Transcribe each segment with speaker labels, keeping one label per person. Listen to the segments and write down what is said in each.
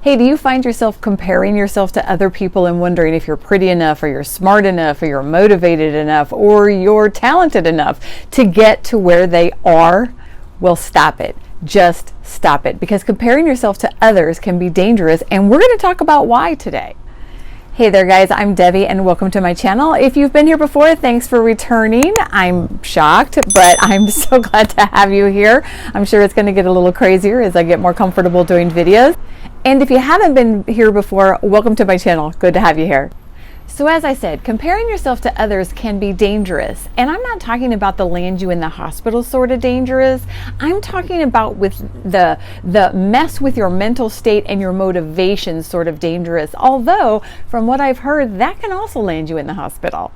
Speaker 1: Hey, do you find yourself comparing yourself to other people and wondering if you're pretty enough, or you're smart enough, or you're motivated enough, or you're talented enough to get to where they are? Well, stop it. Just stop it, because comparing yourself to others can be dangerous, and we're going to talk about why today. Hey there guys, I'm Debbie and welcome to my channel. If you've been here before, thanks for returning. I'm shocked, but I'm so glad to have you here. I'm sure it's going to get a little crazier as I get more comfortable doing videos. And if you haven't been here before, welcome to my channel. Good to have you here. So as I said, comparing yourself to others can be dangerous. And I'm not talking about the land you in the hospital sort of dangerous. I'm talking about with the mess with your mental state and your motivation sort of dangerous. Although, from what I've heard, that can also land you in the hospital.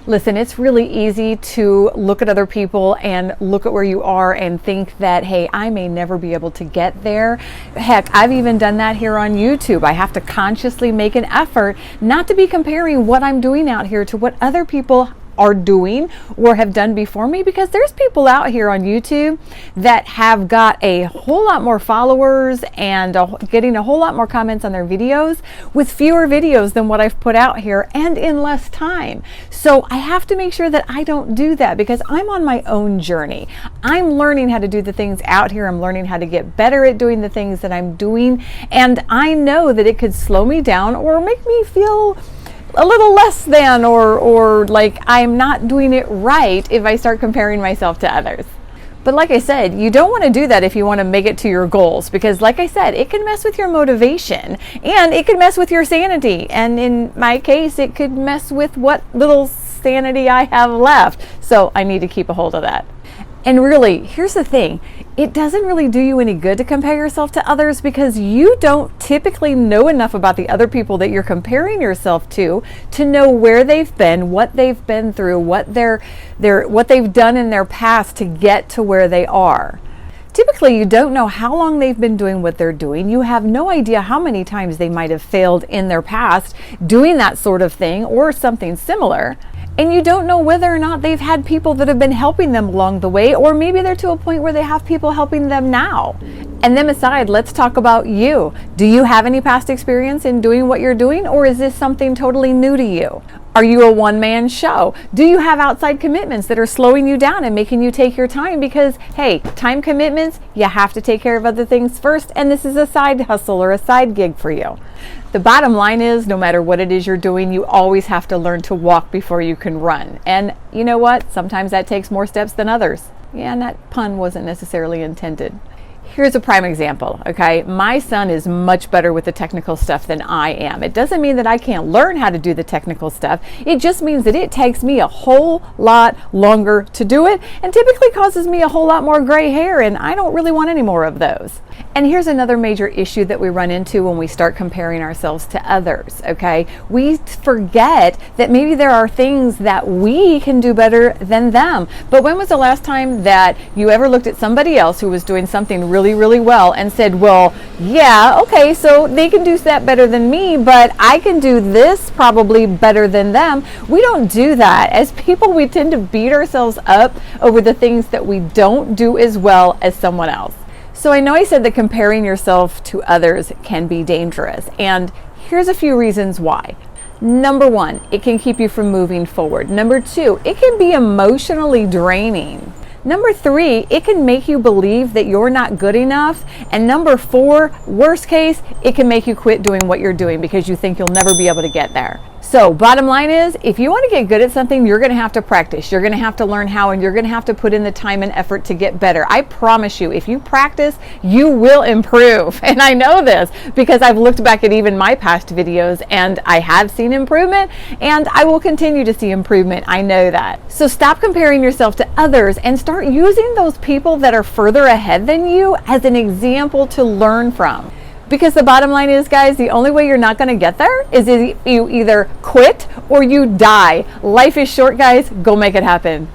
Speaker 1: Listen, it's really easy to look at other people and look at where you are and think that, hey, I may never be able to get there. Heck, I've even done that here on YouTube. I have to consciously make an effort not to be comparing what I'm doing out here to what other people are doing or have done before me, because there's people out here on YouTube that have got a whole lot more followers and getting a whole lot more comments on their videos with fewer videos than what I've put out here and in less time. So I have to make sure that I don't do that, because I'm on my own journey. I'm learning how to do the things out here. I'm learning how to get better at doing the things that I'm doing, and I know that it could slow me down or make me feel a little less than or like I'm not doing it right if I start comparing myself to others. But like I said, you don't want to do that if you want to make it to your goals, because like I said, it can mess with your motivation and it can mess with your sanity. And in my case, it could mess with what little sanity I have left. So I need to keep a hold of that. And really, here's the thing, it doesn't really do you any good to compare yourself to others, because you don't typically know enough about the other people that you're comparing yourself to know where they've been, what they've been through, what they've done in their past to get to where they are. Typically, you don't know how long they've been doing what they're doing. You have no idea how many times they might have failed in their past doing that sort of thing or something similar. And you don't know whether or not they've had people that have been helping them along the way, or maybe they're to a point where they have people helping them now. And then aside, let's talk about you. Do you have any past experience in doing what you're doing, or is this something totally new to you? Are you a one-man show? Do you have outside commitments that are slowing you down and making you take your time? Because, hey, time commitments, you have to take care of other things first, and this is a side hustle or a side gig for you. The bottom line is, no matter what it is you're doing, you always have to learn to walk before you can run. And you know what? Sometimes that takes more steps than others. Yeah, and that pun wasn't necessarily intended. Here's a prime example, okay? My son is much better with the technical stuff than I am. It doesn't mean that I can't learn how to do the technical stuff. It just means that it takes me a whole lot longer to do it, and typically causes me a whole lot more gray hair, and I don't really want any more of those. And here's another major issue that we run into when we start comparing ourselves to others, okay? We forget that maybe there are things that we can do better than them. But when was the last time that you ever looked at somebody else who was doing something really well and said, well, yeah, okay, so they can do that better than me, but I can do this probably better than them? We don't do that. As people, we tend to beat ourselves up over the things that we don't do as well as someone else. So I know I said that comparing yourself to others can be dangerous, and here's a few reasons why. Number one, it can keep you from moving forward. Number two, it can be emotionally draining. Number three, it can make you believe that you're not good enough. And number four, worst case, it can make you quit doing what you're doing because you think you'll never be able to get there. So bottom line is, if you want to get good at something, you're going to have to practice. You're going to have to learn how, and you're going to have to put in the time and effort to get better. I promise you, if you practice, you will improve. And I know this because I've looked back at even my past videos and I have seen improvement, and I will continue to see improvement. I know that. So stop comparing yourself to others and start using those people that are further ahead than you as an example to learn from. Because the bottom line is, guys, the only way you're not going to get there is if you either quit or you die. Life is short, guys. Go make it happen.